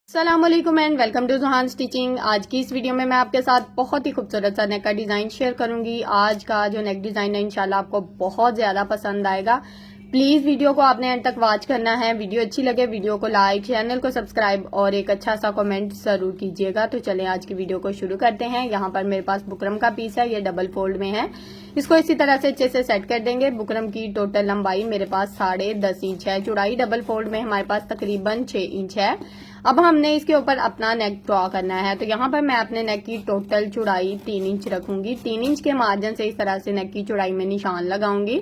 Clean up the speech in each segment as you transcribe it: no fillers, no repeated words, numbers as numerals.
अस्सलामुअलैकुम and welcome to Suhan stitching. आज की इस वीडियो में मैं आपके साथ बहुत ही खूबसूरत सा नेक का डिजाइन शेयर करूंगी। आज का जो नेक डिजाइन है इंशाल्लाह आपको बहुत ज्यादा पसंद आएगा। प्लीज वीडियो को आपने एंड तक वॉच करना है। वीडियो अच्छी लगे वीडियो को लाइक, चैनल को सब्सक्राइब और एक अच्छा सा कमेंट जरूर कीजिएगा। तो चलें आज की वीडियो को शुरू करते हैं। यहाँ पर मेरे पास बुकरम का पीस है, ये डबल फोल्ड में है। इसको इसी तरह से अच्छे से सेट कर देंगे। बुकरम की टोटल लंबाई मेरे पास 10.5 इंच है। चौड़ाई डबल फोल्ड में हमारे पास तकरीबन 6 इंच है। अब हमने इसके ऊपर अपना नेक ड्रॉ करना है। तो यहाँ पर मैं अपने नेक की टोटल चौड़ाई 3 इंच रखूंगी। 3 इंच के मार्जिन से इस तरह से नेक की चौड़ाई में निशान लगाऊंगी।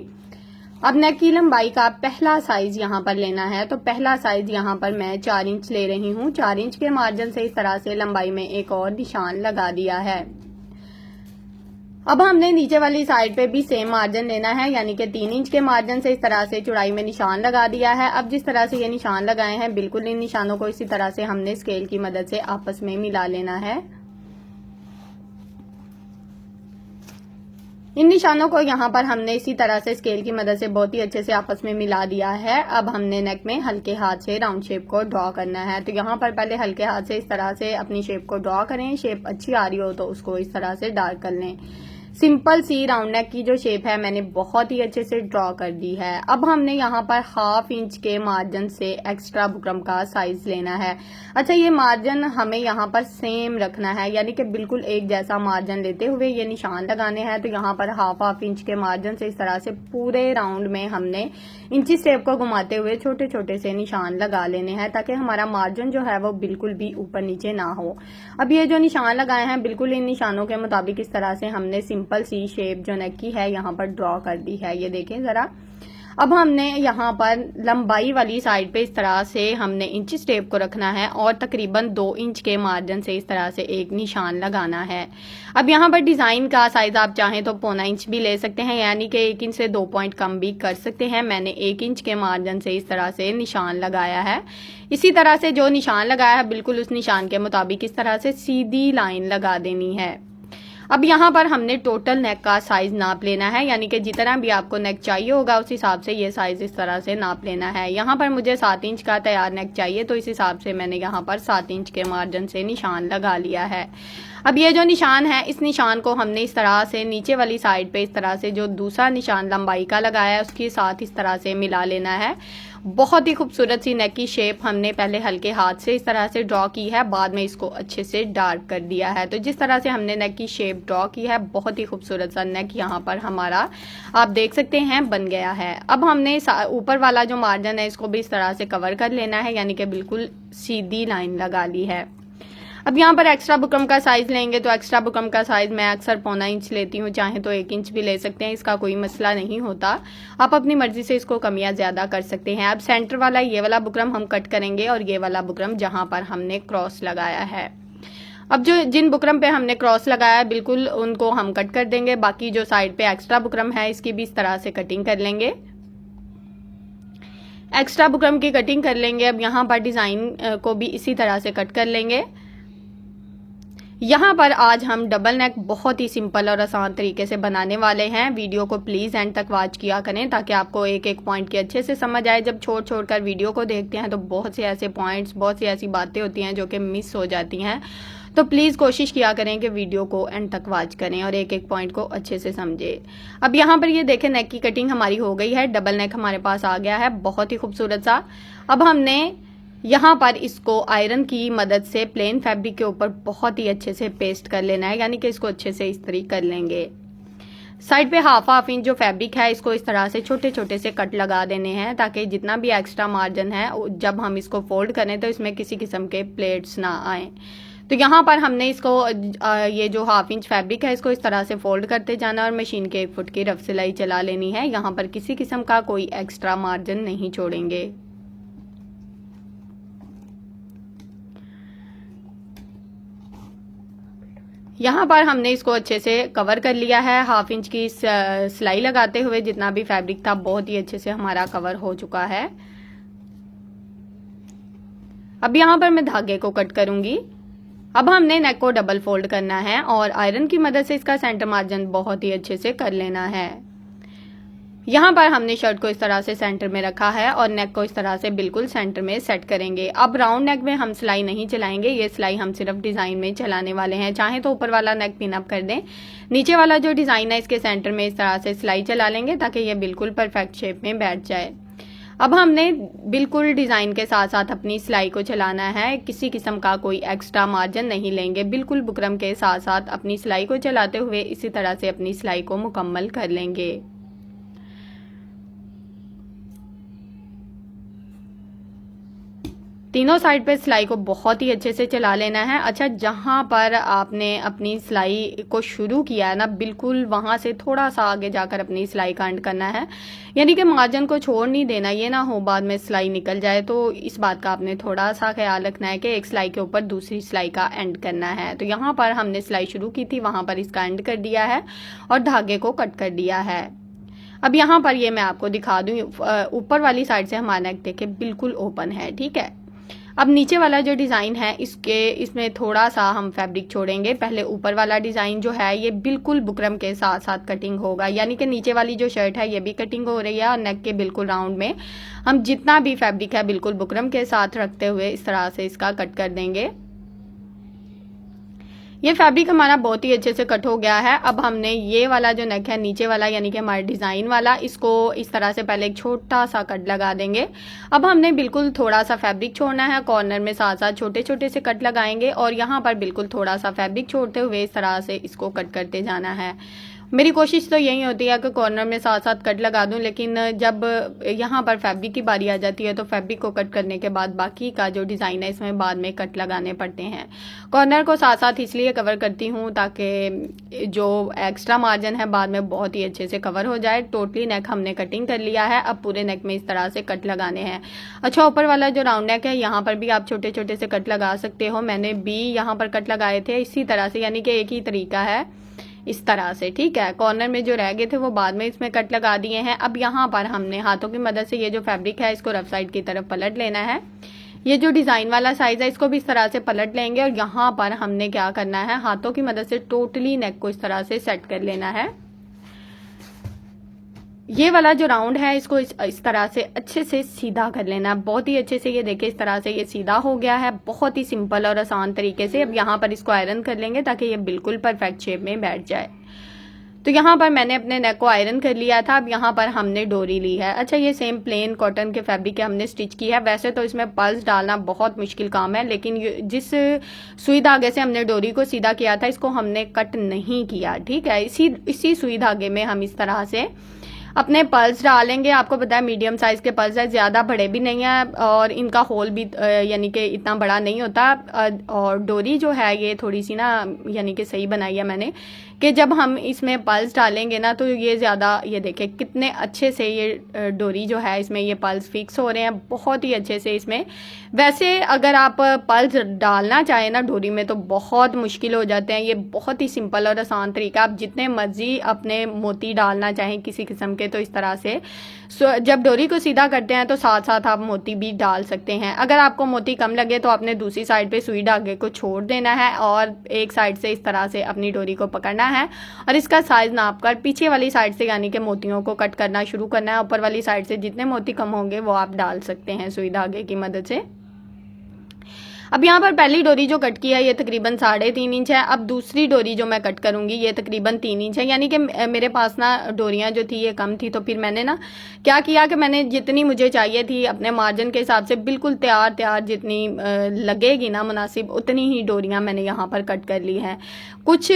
अब नेक की लंबाई का पहला साइज यहाँ पर लेना है। तो पहला साइज यहाँ पर मैं 4 इंच ले रही हूँ। 4 इंच के मार्जिन से इस तरह से लंबाई में एक और निशान लगा दिया है। अब हमने नीचे वाली साइड पे भी सेम मार्जिन लेना है, यानी कि 3 इंच के मार्जिन से इस तरह से चौड़ाई में निशान लगा दिया है। अब जिस तरह से ये निशान लगाए हैं बिल्कुल इन निशानों को इसी तरह से हमने स्केल की मदद से आपस में मिला लेना है। इन निशानों को यहाँ पर हमने इसी तरह से स्केल की मदद से बहुत ही अच्छे से आपस में मिला दिया है। अब हमने नेक में हल्के हाथ से राउंड शेप को ड्रॉ करना है। तो यहाँ पर पहले हल्के हाथ से इस तरह से अपनी शेप को ड्रॉ करें। शेप अच्छी आ रही हो तो उसको इस तरह से डार्क कर लें। सिंपल सी राउंड नेक की जो शेप है मैंने बहुत ही अच्छे से ड्रॉ कर दी है। अब हमने यहाँ पर 1/2 इंच के मार्जिन से एक्स्ट्रा बुकरम का साइज लेना है। अच्छा, ये मार्जिन हमें यहाँ पर सेम रखना है, यानी कि बिल्कुल एक जैसा मार्जिन लेते हुए ये निशान लगाने हैं। तो यहाँ पर 1/2 इंच के मार्जिन से इस तरह से पूरे राउंड में हमने इंची स्टेप को घुमाते हुए छोटे छोटे से निशान लगा लेने हैं, ताकि हमारा मार्जिन जो है वो बिल्कुल भी ऊपर नीचे ना हो। अब ये जो निशान लगाए हैं बिल्कुल इन निशानों के मुताबिक इस तरह से हमने सिंपल सी शेप जो नेक की है यहाँ पर ड्रॉ कर दी है। ये देखें जरा। अब हमने यहाँ पर लंबाई वाली साइड पे इस तरह से हमने इंची स्टेप को रखना है और तकरीबन 2 इंच के मार्जिन से इस तरह से एक निशान लगाना है। अब यहाँ पर डिजाइन का साइज आप चाहें तो 1/4 इंच भी ले सकते हैं, यानी कि 1 इंच से 2 पॉइंट कम भी कर सकते हैं। मैंने 1 इंच के मार्जिन से इस तरह से निशान लगाया है। इसी तरह से जो निशान लगाया है बिल्कुल उस निशान के मुताबिक इस तरह से सीधी लाइन लगा देनी है। अब यहाँ पर हमने टोटल नेक का साइज नाप लेना है, यानी कि जितना भी आपको नेक चाहिए होगा उस हिसाब से ये साइज इस तरह से नाप लेना है। यहाँ पर मुझे 7 इंच का तैयार नेक चाहिए, तो इस हिसाब से मैंने यहाँ पर 7 इंच के मार्जिन से निशान लगा लिया है। अब ये जो निशान है इस निशान को हमने इस तरह से नीचे वाली साइड पे इस तरह से जो दूसरा निशान लंबाई का लगाया है उसके साथ इस तरह से मिला लेना है। बहुत ही खूबसूरत सी नेक की शेप हमने पहले हल्के हाथ से इस तरह से ड्रॉ की है, बाद में इसको अच्छे से डार्क कर दिया है। तो जिस तरह से हमने नेक की शेप ड्रॉ की है बहुत ही खूबसूरत सा नेक यहाँ पर हमारा आप देख सकते हैं बन गया है। अब हमने ऊपर वाला जो मार्जिन है इसको भी इस तरह से कवर कर लेना है, यानी कि बिल्कुल सीधी लाइन लगा ली है। अब यहाँ पर एक्स्ट्रा बुकरम का साइज लेंगे तो एक्स्ट्रा बुकरम का साइज मैं अक्सर 1/4 इंच लेती हूँ, चाहे तो 1 इंच भी ले सकते हैं, इसका कोई मसला नहीं होता। आप अपनी मर्जी से इसको कम या ज्यादा कर सकते हैं। अब सेंटर वाला ये वाला बुकरम हम कट करेंगे और ये वाला बुकरम जहां पर हमने क्रॉस लगाया है। अब जो जिन बुकरम पे हमने क्रॉस लगाया है बिल्कुल उनको हम कट कर देंगे। बाकी जो साइड पे एक्स्ट्रा बुकरम है इसकी भी इस तरह से कटिंग कर लेंगे। एक्स्ट्रा बुकरम की कटिंग कर लेंगे। अब यहाँ पर डिजाइन को भी इसी तरह से कट कर लेंगे। यहाँ पर आज हम डबल नेक बहुत ही सिंपल और आसान तरीके से बनाने वाले हैं। वीडियो को प्लीज एंड तक वॉच किया करें ताकि आपको एक एक पॉइंट की अच्छे से समझ आए। जब छोड़ छोड़ कर वीडियो को देखते हैं तो बहुत से ऐसे पॉइंट्स, बहुत सी ऐसी बातें होती हैं जो कि मिस हो जाती हैं। तो प्लीज कोशिश किया करें कि वीडियो को एंड तक वॉच करें और एक एक पॉइंट को अच्छे से समझे। अब यहाँ पर ये देखें नेक की कटिंग हमारी हो गई है। डबल नेक हमारे पास आ गया है, बहुत ही खूबसूरत सा। अब हमने यहाँ पर इसको आयरन की मदद से प्लेन फैब्रिक के ऊपर बहुत ही अच्छे से पेस्ट कर लेना है, यानी कि इसको अच्छे से इस्त्री कर लेंगे। साइड पे 1/2 इंच जो फैब्रिक है इसको इस तरह से छोटे छोटे से कट लगा देने हैं, ताकि जितना भी एक्स्ट्रा मार्जिन है जब हम इसको फोल्ड करें तो इसमें किसी किस्म के प्लेट्स ना आए। तो यहाँ पर हमने इसको ये जो 1/2 इंच फैब्रिक है इसको इस तरह से फोल्ड करते जाना और मशीन के 1 फुट की रफ सिलाई चला लेनी है। यहाँ पर किसी किस्म का कोई एक्स्ट्रा मार्जिन नहीं छोड़ेंगे। यहाँ पर हमने इसको अच्छे से कवर कर लिया है। 1/2 इंच की सिलाई लगाते हुए जितना भी फैब्रिक था बहुत ही अच्छे से हमारा कवर हो चुका है। अब यहाँ पर मैं धागे को कट करूंगी। अब हमने नेक को डबल फोल्ड करना है और आयरन की मदद से इसका सेंटर मार्जिन बहुत ही अच्छे से कर लेना है। यहाँ पर हमने शर्ट को इस तरह से सेंटर में रखा है और नेक को इस तरह से बिल्कुल सेंटर में सेट करेंगे। अब राउंड नेक में हम सिलाई नहीं चलाएंगे, ये सिलाई हम सिर्फ डिजाइन में चलाने वाले हैं। चाहे तो ऊपर वाला नेक पिन अप कर दें, नीचे वाला जो डिजाइन है इसके सेंटर में इस तरह से सिलाई चला लेंगे ताकि ये बिल्कुल परफेक्ट शेप में बैठ जाए। अब हमने बिल्कुल डिजाइन के साथ साथ अपनी सिलाई को चलाना है, किसी किस्म का कोई एक्स्ट्रा मार्जिन नहीं लेंगे। बिल्कुल बुकरम के साथ साथ अपनी सिलाई को चलाते हुए इसी तरह से अपनी सिलाई को मुकम्मल कर लेंगे। तीनों साइड पे सिलाई को बहुत ही अच्छे से चला लेना है। अच्छा, जहां पर आपने अपनी सिलाई को शुरू किया है ना, बिल्कुल वहां से थोड़ा सा आगे जाकर अपनी सिलाई का एंड करना है, यानी कि मार्जिन को छोड़ नहीं देना। ये ना हो बाद में सिलाई निकल जाए, तो इस बात का आपने थोड़ा सा ख्याल रखना है कि एक सिलाई के ऊपर दूसरी सिलाई का एंड करना है। तो यहाँ पर हमने सिलाई शुरू की थी, वहां पर इसका एंड कर दिया है और धागे को कट कर दिया है। अब यहाँ पर ये मैं आपको दिखा दूं, ऊपर वाली साइड से हमारा नेक देखे बिल्कुल ओपन है, ठीक है। अब नीचे वाला जो डिज़ाइन है इसमें थोड़ा सा हम फैब्रिक छोड़ेंगे। पहले ऊपर वाला डिज़ाइन जो है ये बिल्कुल बुकरम के साथ साथ कटिंग होगा, यानी कि नीचे वाली जो शर्ट है ये भी कटिंग हो रही है और नेक के बिल्कुल राउंड में हम जितना भी फैब्रिक है बिल्कुल बुकरम के साथ रखते हुए इस तरह से इसका कट कर देंगे। ये फैब्रिक हमारा बहुत ही अच्छे से कट हो गया है। अब हमने ये वाला जो नेक है नीचे वाला, यानी कि हमारा डिजाइन वाला, इसको इस तरह से पहले एक छोटा सा कट लगा देंगे। अब हमने बिल्कुल थोड़ा सा फैब्रिक छोड़ना है, कॉर्नर में साथ साथ छोटे छोटे से कट लगाएंगे और यहाँ पर बिल्कुल थोड़ा सा फैब्रिक छोड़ते हुए इस तरह से इसको कट करते जाना है। मेरी कोशिश तो यही होती है कि कॉर्नर में साथ साथ कट लगा दूं, लेकिन जब यहाँ पर फैब्रिक की बारी आ जाती है तो फैब्रिक को कट करने के बाद बाकी का जो डिज़ाइन है इसमें बाद में कट लगाने पड़ते हैं। कॉर्नर को साथ साथ इसलिए कवर करती हूँ ताकि जो एक्स्ट्रा मार्जिन है बाद में बहुत ही अच्छे से कवर हो जाए। टोटली नेक हमने कटिंग कर लिया है, अब पूरे नेक में इस तरह से कट लगाने हैं। अच्छा, ऊपर वाला जो राउंड नेक है यहाँ पर भी आप छोटे छोटे से कट लगा सकते हो। मैंने भी यहाँ पर कट लगाए थे इसी तरह से, यानी कि एक ही तरीका है इस तरह से, ठीक है। कॉर्नर में जो रह गए थे वो बाद में इसमें कट लगा दिए हैं। अब यहाँ पर हमने हाथों की मदद से ये जो फैब्रिक है इसको रफ साइड की तरफ पलट लेना है। ये जो डिजाइन वाला साइज है इसको भी इस तरह से पलट लेंगे और यहाँ पर हमने क्या करना है, हाथों की मदद से टोटली नेक को इस तरह से सेट कर लेना है। ये वाला जो राउंड है इसको इस तरह से अच्छे से सीधा कर लेना, बहुत ही अच्छे से। ये देखिए इस तरह से ये सीधा हो गया है, बहुत ही सिंपल और आसान तरीके से। अब यहाँ पर इसको आयरन कर लेंगे ताकि ये बिल्कुल परफेक्ट शेप में बैठ जाए। तो यहाँ पर मैंने अपने नेक को आयरन कर लिया था। अब यहाँ पर हमने डोरी ली है। अच्छा, ये सेम प्लेन कॉटन के फैब्रिक के हमने स्टिच की है। वैसे तो इसमें पल्स डालना बहुत मुश्किल काम है, लेकिन जिस सुई धागे से हमने डोरी को सीधा किया था इसको हमने कट नहीं किया, ठीक है। इसी सुई धागे में हम इस तरह से अपने पल्स डालेंगे। आपको पता है मीडियम साइज के पल्स है, ज्यादा बड़े भी नहीं है और इनका होल भी यानी कि इतना बड़ा नहीं होता। और डोरी जो है ये थोड़ी सी ना यानी कि सही बनाई है मैंने, कि जब हम इसमें पल्स डालेंगे ना तो ये ज़्यादा, ये देखें कितने अच्छे से ये डोरी जो है इसमें ये पल्स फिक्स हो रहे हैं बहुत ही अच्छे से इसमें। वैसे अगर आप पल्स डालना चाहें ना डोरी में तो बहुत मुश्किल हो जाते हैं। ये बहुत ही सिंपल और आसान तरीका, आप जितने मर्जी अपने मोती डालना चाहें किसी किस्म के तो इस तरह से जब डोरी को सीधा करते हैं तो साथ साथ आप मोती भी डाल सकते हैं। अगर आपको मोती कम लगे तो आपने दूसरी साइड पे सुई धागे को छोड़ देना है और एक साइड से इस तरह से अपनी डोरी को पकड़ना है और इसका साइज नाप कर पीछे वाली साइड से यानी कि मोतियों को कट करना शुरू करना है। ऊपर वाली साइड से जितने मोती कम होंगे वो आप डाल सकते हैं सुई धागे की मदद से। अब यहाँ पर पहली डोरी जो कट की है ये तकरीबन 3.5 इंच है। अब दूसरी डोरी जो मैं कट करूंगी ये तकरीबन 3 इंच है, यानी कि मेरे पास ना डोरियां जो थी ये कम थी। तो फिर मैंने ना क्या किया कि मैंने जितनी मुझे चाहिए थी अपने मार्जिन के हिसाब से बिल्कुल तैयार जितनी लगेगी ना मुनासिब उतनी ही डोरियां मैंने यहाँ पर कट कर ली हैं। कुछ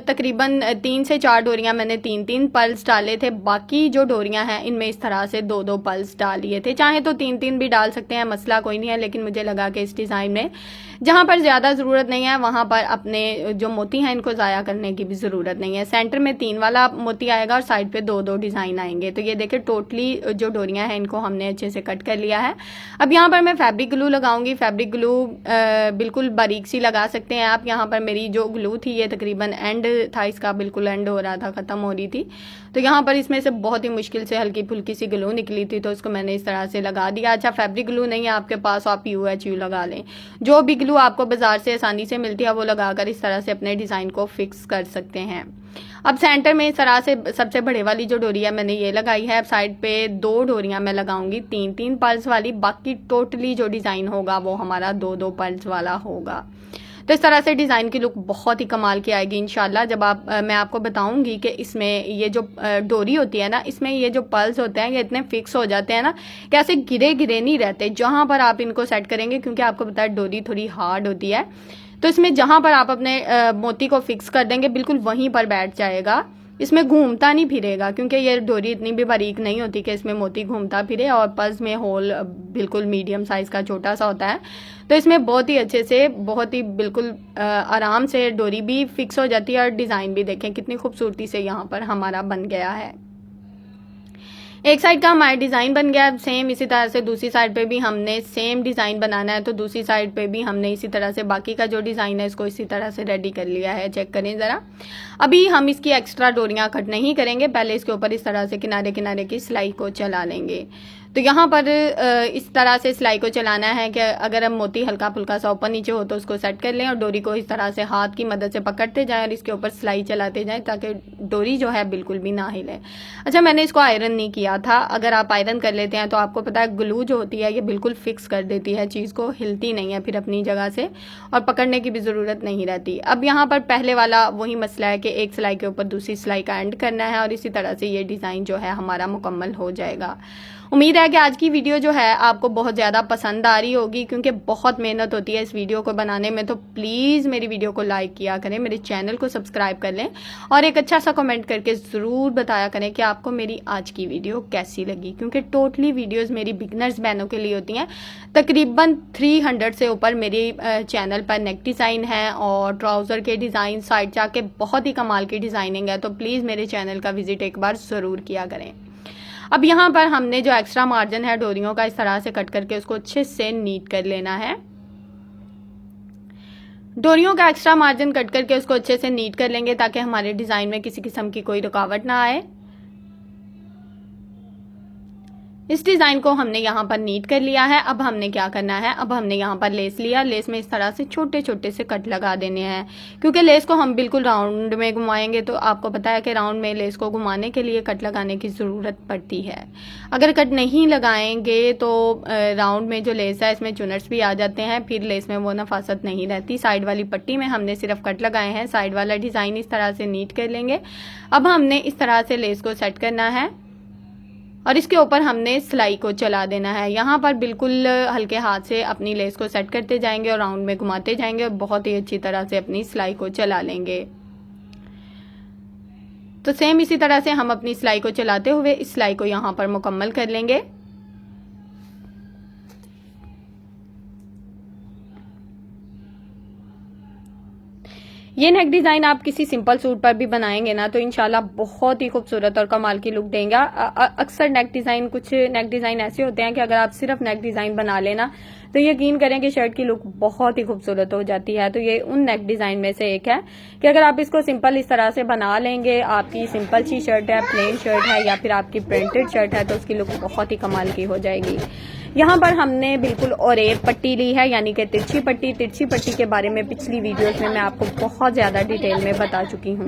तकरीबन 3 से 4 डोरियां मैंने 3 पल्स डाले थे, बाकी जो डोरियां हैं इनमें इस तरह से 2 पल्स डाल लिए थे। चाहे तो 3 भी डाल सकते हैं, मसला कोई नहीं है, लेकिन मुझे लगा कि इस डिज़ाइन में जहां पर ज्यादा जरूरत नहीं है वहां पर अपने जो मोती हैं इनको जाया करने की भी जरूरत नहीं है। सेंटर में 3 वाला मोती आएगा और साइड पे 2 डिजाइन आएंगे। तो ये देखिए टोटली जो डोरियां हैं इनको हमने अच्छे से कट कर लिया है। अब यहाँ पर मैं फैब्रिक ग्लू लगाऊंगी। फैब्रिक ग्लू बिल्कुल बारीक सी लगा सकते हैं आप। यहाँ पर मेरी जो ग्लू थी ये तकरीबन एंड था, इसका बिल्कुल एंड हो रहा था, खत्म हो रही थी। तो यहाँ पर इसमें से बहुत ही मुश्किल से हल्की फुल्की सी ग्लू निकली थी तो इसको मैंने इस तरह से लगा दिया। अच्छा, फैब्रिक ग्लू नहीं है आपके पास आप UHU लगा लें, जो भी ग्लू आपको बाजार से आसानी से मिलती है वो लगाकर इस तरह से अपने डिज़ाइन को फिक्स कर सकते हैं। अब सेंटर में इस तरह से सबसे बड़े वाली जो डोरी है मैंने ये लगाई है। अब साइड पे 2 डोरियां मैं लगाऊंगी 3-3 पर्ल्स वाली, बाकी टोटली जो डिज़ाइन होगा वो हमारा 2-2 पर्ल्स वाला होगा। तो इस तरह से डिज़ाइन की लुक बहुत ही कमाल की आएगी इंशाल्लाह। जब मैं आपको बताऊंगी कि इसमें ये जो डोरी होती है ना, इसमें ये जो पर्ल्स होते हैं ये इतने फिक्स हो जाते हैं ना कि ऐसे गिरे गिरे नहीं रहते जहां पर आप इनको सेट करेंगे, क्योंकि आपको पता है डोरी थोड़ी हार्ड होती है। तो इसमें जहां पर आप अपने मोती को फिक्स कर देंगे बिल्कुल वहीं पर बैठ जाएगा, इसमें घूमता नहीं फिरेगा, क्योंकि ये डोरी इतनी भी बारीक नहीं होती कि इसमें मोती घूमता फिरे। और पर्स में होल बिल्कुल मीडियम साइज का छोटा सा होता है, तो इसमें बहुत ही अच्छे से बहुत ही बिल्कुल आराम से डोरी भी फिक्स हो जाती है। और डिज़ाइन भी देखें कितनी खूबसूरती से यहाँ पर हमारा बन गया है। एक साइड का हमारा डिज़ाइन बन गया। सेम इसी तरह से दूसरी साइड पे भी हमने सेम डिज़ाइन बनाना है, तो दूसरी साइड पे भी हमने इसी तरह से बाकी का जो डिज़ाइन है इसको इसी तरह से रेडी कर लिया है। चेक करें ज़रा। अभी हम इसकी एक्स्ट्रा डोरियां कट नहीं करेंगे, पहले इसके ऊपर इस तरह से किनारे किनारे की सिलाई को चला लेंगे। तो यहाँ पर इस तरह से सिलाई को चलाना है कि अगर हम मोती हल्का फुल्का सा ऊपर नीचे हो तो उसको सेट कर लें और डोरी को इस तरह से हाथ की मदद से पकड़ते जाएं और इसके ऊपर सिलाई चलाते जाएं ताकि डोरी जो है बिल्कुल भी ना हिले। अच्छा, मैंने इसको आयरन नहीं किया था। अगर आप आयरन कर लेते हैं तो आपको पता है ग्लू जो होती है ये बिल्कुल फिक्स कर देती है चीज़ को, हिलती नहीं है फिर अपनी जगह से, और पकड़ने की भी ज़रूरत नहीं रहती। अब यहाँ पर पहले वाला वही मसला है कि एक सिलाई के ऊपर दूसरी सिलाई का एंड करना है और इसी तरह से ये डिज़ाइन जो है हमारा मुकम्मल हो जाएगा। उम्मीद है कि आज की वीडियो जो है आपको बहुत ज़्यादा पसंद आ रही होगी, क्योंकि बहुत मेहनत होती है इस वीडियो को बनाने में। तो प्लीज़ मेरी वीडियो को लाइक किया करें, मेरे चैनल को सब्सक्राइब कर लें और एक अच्छा सा कमेंट करके ज़रूर बताया करें कि आपको मेरी आज की वीडियो कैसी लगी, क्योंकि टोटली वीडियोज़ मेरी बिगनर्स बहनों के लिए होती हैं। तकरीबन 300 से ऊपर मेरे चैनल पर नेक डिज़ाइन है और ट्राउज़र के डिज़ाइन, साइड जाके बहुत ही कमाल की डिज़ाइनिंग है। तो प्लीज़ मेरे चैनल का विजिट एक बार ज़रूर किया करें। अब यहाँ पर हमने जो एक्स्ट्रा मार्जिन है डोरियों का इस तरह से कट करके उसको अच्छे से नीट कर लेना है। डोरियों का एक्स्ट्रा मार्जिन कट करके उसको अच्छे से नीट कर लेंगे ताकि हमारे डिज़ाइन में किसी किस्म की कोई रुकावट ना आए। इस डिज़ाइन को हमने यहाँ पर नीट कर लिया है। अब हमने क्या करना है, अब हमने यहाँ पर लेस लिया, लेस में इस तरह से छोटे छोटे से कट लगा देने हैं, क्योंकि लेस को हम बिल्कुल राउंड में घुमाएंगे तो आपको पता है कि राउंड में लेस को घुमाने के लिए कट लगाने की ज़रूरत पड़ती है। अगर कट नहीं लगाएंगे तो राउंड में जो लेस है इसमें चुनट्स भी आ जाते हैं, फिर लेस में वो नफासत नहीं रहती। साइड वाली पट्टी में हमने सिर्फ कट लगाए हैं, साइड वाला डिज़ाइन इस तरह से नीट कर लेंगे। अब हमने इस तरह से लेस को सेट करना है और इसके ऊपर हमने सिलाई को चला देना है। यहाँ पर बिल्कुल हल्के हाथ से अपनी लेस को सेट करते जाएंगे और राउंड में घुमाते जाएंगे और बहुत ही अच्छी तरह से अपनी सिलाई को चला लेंगे। तो सेम इसी तरह से हम अपनी सिलाई को चलाते हुए इस सिलाई को यहाँ पर मुकम्मल कर लेंगे। ये नेक डिज़ाइन आप किसी सिंपल सूट पर भी बनाएंगे ना तो इंशाल्लाह बहुत ही खूबसूरत और कमाल की लुक देंगे। अक्सर कुछ नेक डिज़ाइन ऐसे होते हैं कि अगर आप सिर्फ नेक डिज़ाइन बना लेना तो यकीन करें कि शर्ट की लुक बहुत ही खूबसूरत हो जाती है। तो ये उन नेक डिज़ाइन में से एक है कि अगर आप इसको सिंपल इस तरह से बना लेंगे, आपकी सिंपल सी शर्ट है, प्लेन शर्ट है या फिर आपकी प्रिंटेड शर्ट है, तो उसकी लुक बहुत ही कमाल की हो जाएगी। यहाँ पर हमने बिल्कुल ओरेब पट्टी ली है, यानी कि तिरछी पट्टी। तिरछी पट्टी के बारे में पिछली वीडियोस में मैं आपको बहुत ज़्यादा डिटेल में बता चुकी हूँ।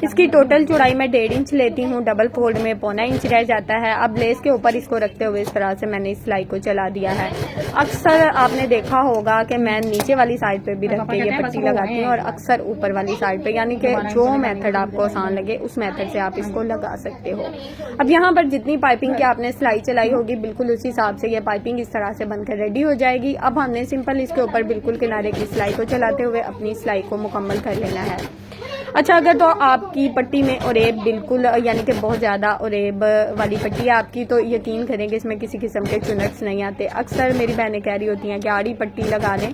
इसकी टोटल चौड़ाई मैं 1.5 इंच लेती हूँ, डबल फोल्ड में 1.25 इंच रह जाता है। अब लेस के ऊपर इसको रखते हुए इस तरह से मैंने इस सिलाई को चला दिया है। अक्सर आपने देखा होगा कि मैं नीचे वाली साइड पे भी रख के ये पट्टी लगाती हूँ और अक्सर ऊपर वाली साइड पे, यानी कि जो मेथड आपको आसान लगे उस मेथड से आप इसको लगा सकते हो। अब यहाँ पर जितनी पाइपिंग की आपने सिलाई चलाई होगी बिल्कुल उसी हिसाब से ये पाइपिंग इस तरह से बनकर रेडी हो जाएगी। अब हमने सिंपल इसके ऊपर बिल्कुल किनारे की सिलाई को चलाते हुए अपनी सिलाई को मुकम्मल कर लेना है। अच्छा, अगर तो आपकी पट्टी में ओरेब बिल्कुल यानी कि बहुत ज़्यादा ओरेब वाली पट्टी है आपकी, तो यकीन करें कि इसमें किसी किस्म के चुनट्स नहीं आते। अक्सर मेरी बहनें कह रही होती हैं कि आड़ी पट्टी लगा लें,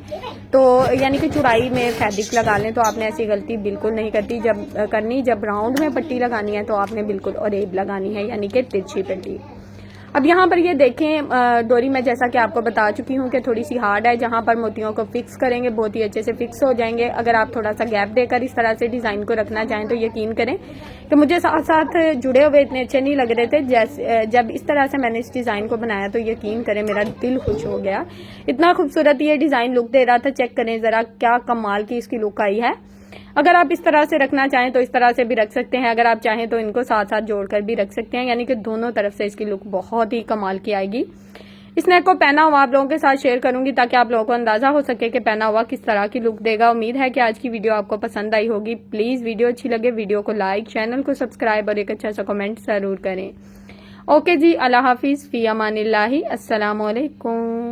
तो यानी कि चौड़ाई में फैब्रिक लगा लें, तो आपने ऐसी गलती बिल्कुल नहीं जब राउंड में पट्टी लगानी है तो आपने बिल्कुल ओरेब लगानी है, यानी कि तिरछी पट्टी। अब यहाँ पर ये देखें डोरी मैं जैसा कि आपको बता चुकी हूँ कि थोड़ी सी हार्ड है। जहाँ पर मोतियों को फिक्स करेंगे बहुत ही अच्छे से फिक्स हो जाएंगे। अगर आप थोड़ा सा गैप देकर इस तरह से डिज़ाइन को रखना चाहें तो यकीन करें कि मुझे साथ साथ जुड़े हुए इतने अच्छे नहीं लग रहे थे। जैसे जब इस तरह से मैंने इस डिज़ाइन को बनाया तो यकीन करें मेरा दिल खुश हो गया। इतना खूबसूरत ये डिज़ाइन लुक दे रहा था। चेक करें ज़रा क्या कमाल की इसकी लुक आई है। अगर आप इस तरह से रखना चाहें तो इस तरह से भी रख सकते हैं। अगर आप चाहें तो इनको साथ साथ जोड़कर भी रख सकते हैं, यानी कि दोनों तरफ से इसकी लुक बहुत ही कमाल की आएगी। इस नेक को पहना हुआ आप लोगों के साथ शेयर करूंगी ताकि आप लोगों को अंदाजा हो सके कि पहना हुआ किस तरह की लुक देगा। उम्मीद है कि आज की वीडियो आपको पसंद आई होगी। प्लीज वीडियो अच्छी लगे वीडियो को लाइक, चैनल को सब्सक्राइब और एक अच्छा सा कमेंट जरूर करें। ओके जी, अल्लाह हाफिज, फी अमानिल्लाहि, अस्सलाम वालेकुम।